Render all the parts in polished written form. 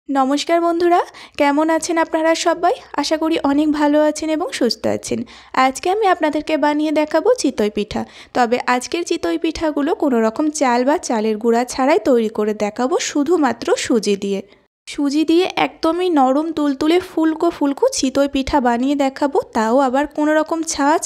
নমস্কার বন্ধুরা, কেমন আছেন আপনারা সবাই? আশা করি অনেক ভালো আছেন এবং সুস্থ আছেন। আজকে আমি আপনাদেরকে বানিয়ে দেখাবো চিতই পিঠা। তবে আজকের চিতই পিঠাগুলো কোনো রকম চাল বা চালের গুঁড়া ছাড়াই তৈরি করে দেখাবো, শুধুমাত্র সুজি দিয়ে। সুজি দিয়ে একদমই নরম তুলতুলে ফুলকো ফুলকো চিতই পিঠা বানিয়ে দেখাবো, তাও আবার কোনো রকম ছাঁচ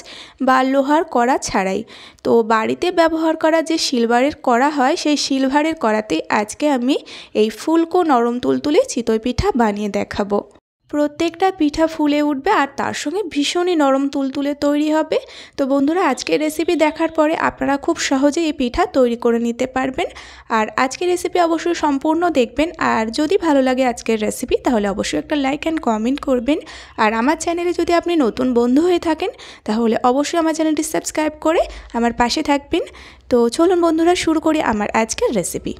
বা লোহার কড়া ছাড়াই। তো বাড়িতে ব্যবহার করা যে সিলভারের কড়া হয়, সেই সিলভারের কড়াতেই আজকে আমি এই ফুলকো নরম তুলতুলে চিতই পিঠা বানিয়ে দেখাবো। প্রত্যেকটা পিঠা ফুলে উঠবে আর তার সঙ্গে ভীষণই নরম তুলতুলে তৈরি হবে। তো বন্ধুরা, আজকের রেসিপি দেখার পরে আপনারা খুব সহজে এই পিঠা তৈরি করে নিতে পারবেন। আর আজকের রেসিপি অবশ্যই সম্পূর্ণ দেখবেন। আর যদি ভালো লাগে আজকের রেসিপি, তাহলে অবশ্যই একটা লাইক অ্যান্ড কমেন্ট করবেন। আর আমার চ্যানেলে যদি আপনি নতুন বন্ধু হয়ে থাকেন, তাহলে অবশ্যই আমার চ্যানেলটি সাবস্ক্রাইব করে আমার পাশে থাকবেন। তো চলুন বন্ধুরা, শুরু করি আমার আজকের রেসিপি।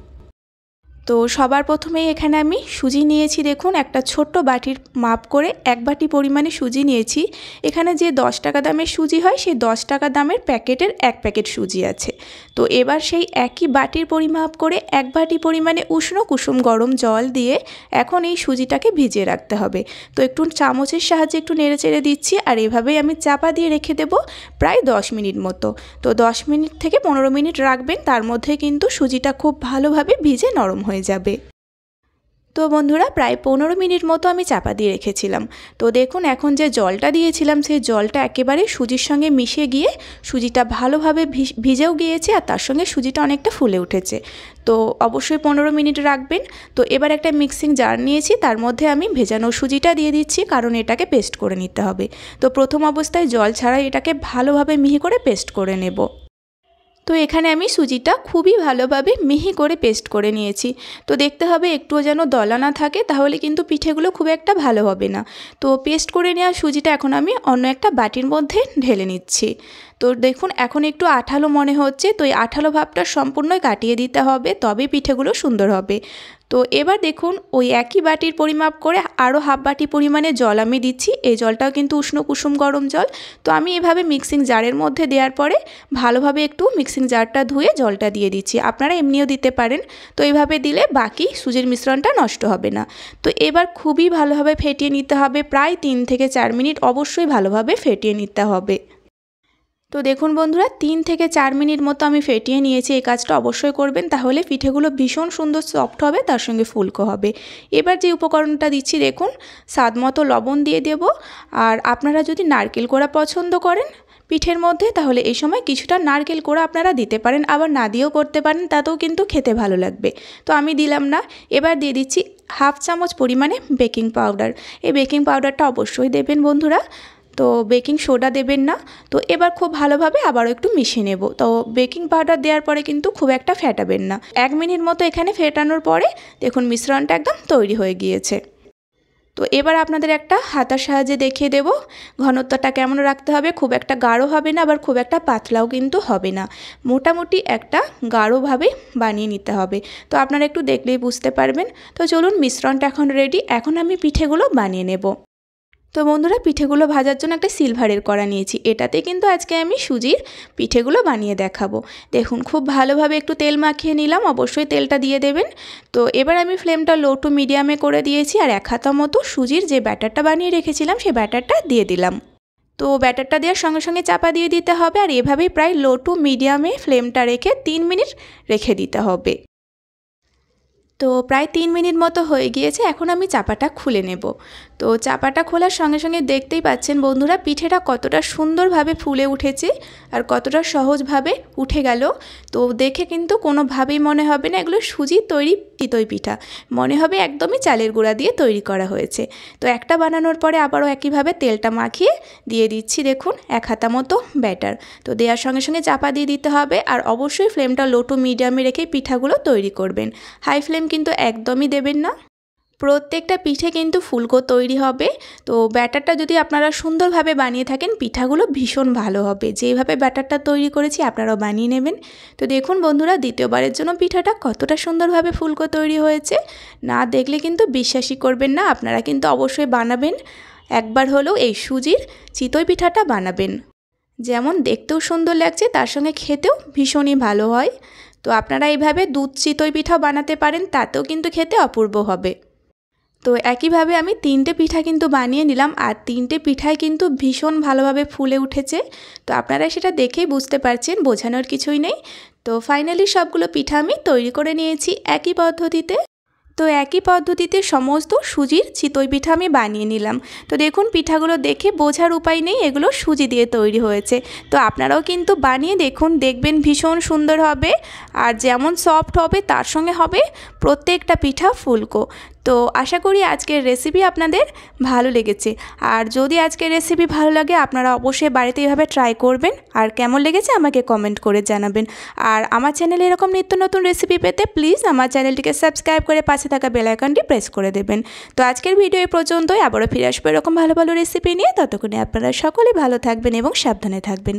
তো সবার প্রথমেই এখানে আমি সুজি নিয়েছি। দেখুন, একটা ছোট্ট বাটির মাপ করে 1 বাটি পরিমাণে সুজি নিয়েছি। এখানে যে 10 টাকা দামের সুজি হয়, সেই 10 টাকা দামের প্যাকেটের 1 প্যাকেট সুজি আছে। তো এবার সেই একই বাটির পরিমাপ করে 1 বাটি পরিমাণে উষ্ণ কুসুম গরম জল দিয়ে এখন এই সুজিটাকে ভিজিয়ে রাখতে হবে। তো একটু চামচের সাহায্যে একটু নেড়ে চেড়ে দিচ্ছি, আর এভাবেই আমি চাপা দিয়ে রেখে দেব প্রায় 10 মিনিট মতো। তো 10 মিনিট থেকে 15 মিনিট রাখবেন, তার মধ্যে কিন্তু সুজিটা খুব ভালোভাবে ভিজে নরম হয়ে যাবে। তো বন্ধুরা, প্রায় 15 মিনিট মতো আমি চাপা দিয়ে রেখেছিলাম। তো দেখুন, এখন যে জলটা দিয়েছিলাম, সেই জলটা একেবারে সুজির সঙ্গে মিশে গিয়ে সুজিটা ভালোভাবে ভিজেও গিয়েছে, আর তার সঙ্গে সুজিটা অনেকটা ফুলে উঠেছে। তো অবশ্যই 15 মিনিট রাখবেন। তো এবার একটা মিক্সিং জার নিয়েছি, তার মধ্যে আমি ভেজানো সুজিটা দিয়ে দিচ্ছি, কারণ এটাকে পেস্ট করে নিতে হবে। তো প্রথম অবস্থায় জল ছাড়াই এটাকে ভালোভাবে মিহি করে পেস্ট করে নেব। তো এখানে আমি সুজিটা খুবই ভালোভাবে মিহি করে পেস্ট করে নিয়েছি। তো দেখতে হবে একটুও যেন দলা না থাকে, তাহলে কিন্তু পিঠেগুলো খুব একটা ভালো হবে না। তো পেস্ট করে নেওয়া সুজিটা এখন আমি অন্য একটা বাটির মধ্যে ঢেলে নিচ্ছি। তো দেখুন, এখন একটু আঠালো মনে হচ্ছে। তো এই আঠালো ভাবটা সম্পূর্ণই কাটিয়ে দিতে হবে, তবে পিঠেগুলো সুন্দর হবে। তো এবার দেখুন, ওই একই বাটির পরিমাপ করে আরও হাফ বাটি পরিমাণে জল আমি দিচ্ছি। এই জলটাও কিন্তু উষ্ণ কুসুম গরম জল। তো আমি এভাবে মিক্সিং জারের মধ্যে দেওয়ার পরে ভালোভাবে একটু মিক্সিং জারটা ধুয়ে জলটা দিয়ে দিচ্ছি। আপনারা এমনিও দিতে পারেন। তো এইভাবে দিলে বাকি সুজির মিশ্রণটা নষ্ট হবে না। তো এবার খুবই ভালোভাবে ফেটিয়ে নিতে হবে, প্রায় 3 থেকে 4 মিনিট অবশ্যই ভালোভাবে ফেটিয়ে নিতে হবে। তো দেখুন বন্ধুরা, 3 থেকে 4 মিনিট মতো আমি ফেটিয়ে নিয়েছি। এই কাজটা অবশ্যই করবেন, তাহলে পিঠেগুলো ভীষণ সুন্দর সফট হবে, তার সঙ্গে ফুলকো হবে। এবার যে উপকরণটা দিচ্ছি, দেখুন, স্বাদ মতো লবণ দিয়ে দেব। আর আপনারা যদি নারকেল কোড়া পছন্দ করেন পিঠের মধ্যে, তাহলে এই সময় কিছুটা নারকেল কোড়া আপনারা দিতে পারেন, আবার না দিয়েও করতে পারেন, তাতেও কিন্তু খেতে ভালো লাগবে। তো আমি দিলাম না। এবার দিয়ে দিচ্ছি হাফ চামচ পরিমাণে বেকিং পাউডার। এই বেকিং পাউডারটা অবশ্যই দেবেন বন্ধুরা, তো বেকিং সোডা দেবেন না। তো এবার খুব ভালোভাবে আবারও একটু মিশিয়ে নেব। তো বেকিং পাউডার দেওয়ার পরে কিন্তু খুব একটা ফেটাবেন না। 1 মিনিট মতো এখানে ফেটানোর পরে দেখুন মিশ্রণটা একদম তৈরি হয়ে গিয়েছে। তো এবার আপনাদের একটা হাতার সাহায্যে দেখিয়ে দেব ঘনত্বটা কেমন রাখতে হবে। খুব একটা গাঢ় হবে না, আবার খুব একটা পাতলাও কিন্তু হবে না। মোটামুটি একটা গাঢ়ভাবে বানিয়ে নিতে হবে। তো আপনারা একটু দেখলেই বুঝতে পারবেন। তো চলুন, মিশ্রণটা এখন রেডি। এখন আমি পিঠেগুলো বানিয়ে নেব। তো বন্ধুরা, পিঠেগুলো ভাজার জন্য একটা সিলভারের কড়া নিয়েছি। এটাতে কিন্তু আজকে আমি সুজির পিঠেগুলো বানিয়ে দেখাবো। দেখুন, খুব ভালোভাবে একটু তেল মাখিয়ে নিলাম, অবশ্যই তেলটা দিয়ে দেবেন। তো এবার আমি ফ্লেমটা লো টু মিডিয়ামে করে দিয়েছি, আর 1 হাতা মতো সুজির যে ব্যাটারটা বানিয়ে রেখেছিলাম, সেই ব্যাটারটা দিয়ে দিলাম। তো ব্যাটারটা দেওয়ার সঙ্গে সঙ্গে চাপা দিয়ে দিতে হবে, আর এভাবেই প্রায় লো টু মিডিয়ামে ফ্লেমটা রেখে 3 মিনিট রেখে দিতে হবে। তো প্রায় 3 মিনিট মতো হয়ে গিয়েছে। এখন আমি চাপাটা খুলে নেব। তো চাপাটা খোলার সঙ্গে সঙ্গে দেখতেই পাচ্ছেন বন্ধুরা, পিঠেটা কতটা সুন্দরভাবে ফুলে উঠেছে আর কতটা সহজভাবে উঠে গেল। তো দেখে কিন্তু কোনোভাবেই মনে হবে না এগুলো সুজির তৈরি চিতই পিঠা, মনে হবে একদমই চালের গুঁড়া দিয়ে তৈরি করা হয়েছে। তো একটা বানানোর পরে আবারও একইভাবে তেলটা মাখিয়ে দিয়ে দিচ্ছি, দেখুন, 1 হাতা মতো ব্যাটার। তো দেওয়ার সঙ্গে সঙ্গে চাপা দিয়ে দিতে হবে, আর অবশ্যই ফ্লেমটা লো টু মিডিয়ামে রেখে পিঠাগুলো তৈরি করবেন। হাই ফ্লেম কিন্তু একদমই দেবেন না। প্রত্যেকটা পিঠে কিন্তু ফুলকো তৈরি হবে। তো ব্যাটারটা যদি আপনারা সুন্দরভাবে বানিয়ে থাকেন, পিঠাগুলো ভীষণ ভালো হবে। যেভাবে ব্যাটারটা তৈরি করেছি আপনারাও বানিয়ে নেবেন। তো দেখুন বন্ধুরা, দ্বিতীয়বারের জন্য পিঠাটা কতটা সুন্দরভাবে ফুলকো তৈরি হয়েছে। না দেখলে কিন্তু বিশ্বাসই করবেন না। আপনারা কিন্তু অবশ্যই বানাবেন, একবার হলেও এই সুজির চিতই পিঠাটা বানাবেন। যেমন দেখতেও সুন্দর লাগছে, তার সঙ্গে খেতেও ভীষণই ভালো হয়। তো আপনারা এইভাবে দুধ চিতই পিঠাও বানাতে পারেন, তাতেও কিন্তু খেতে অপূর্ব হবে। তো একইভাবে আমি 3টে পিঠা কিন্তু বানিয়ে নিলাম, আর 3টে পিঠাই কিন্তু ভীষণ ভালোভাবে ফুলে উঠেছে। তো আপনারা সেটা দেখেই বুঝতে পারছেন, বোঝানোর কিছুই নেই। তো ফাইনালি সবগুলো পিঠা আমি তৈরি করে নিয়েছি একই পদ্ধতিতে। তো একই পদ্ধতিতে সমস্ত সুজির চিতই পিঠা আমি বানিয়ে নিলাম। তো দেখুন পিঠাগুলো দেখে বোঝার উপায় নেই এগুলো সুজি দিয়ে তৈরি হয়েছে। তো আপনারাও কিন্তু বানিয়ে দেখুন, দেখবেন ভীষণ সুন্দর হবে, আর যেমন সফট হবে তার সঙ্গে হবে প্রত্যেকটা পিঠা ফুলকো। তো আশা করি আজকের রেসিপি আপনাদের ভালো লেগেছে, আর যদি আজকের রেসিপি ভালো লাগে আপনারা অবশ্যই বাড়িতে এভাবে ট্রাই করবেন, আর কেমন লেগেছে আমাকে কমেন্ট করে জানাবেন। আর আমার চ্যানেলে এরকম নিত্য নতুন রেসিপি পেতে প্লিজ আমার চ্যানেলটিকে সাবস্ক্রাইব করে পাশে থাকা বেল আইকনটি প্রেস করে দেবেন। তো আজকের ভিডিও এই পর্যন্তই, আবারও ফিরে আসবো এরকম ভালো ভালো রেসিপি নিয়ে। ততক্ষণে আপনারা সকলেই ভালো থাকবেন এবং সাবধানে থাকবেন।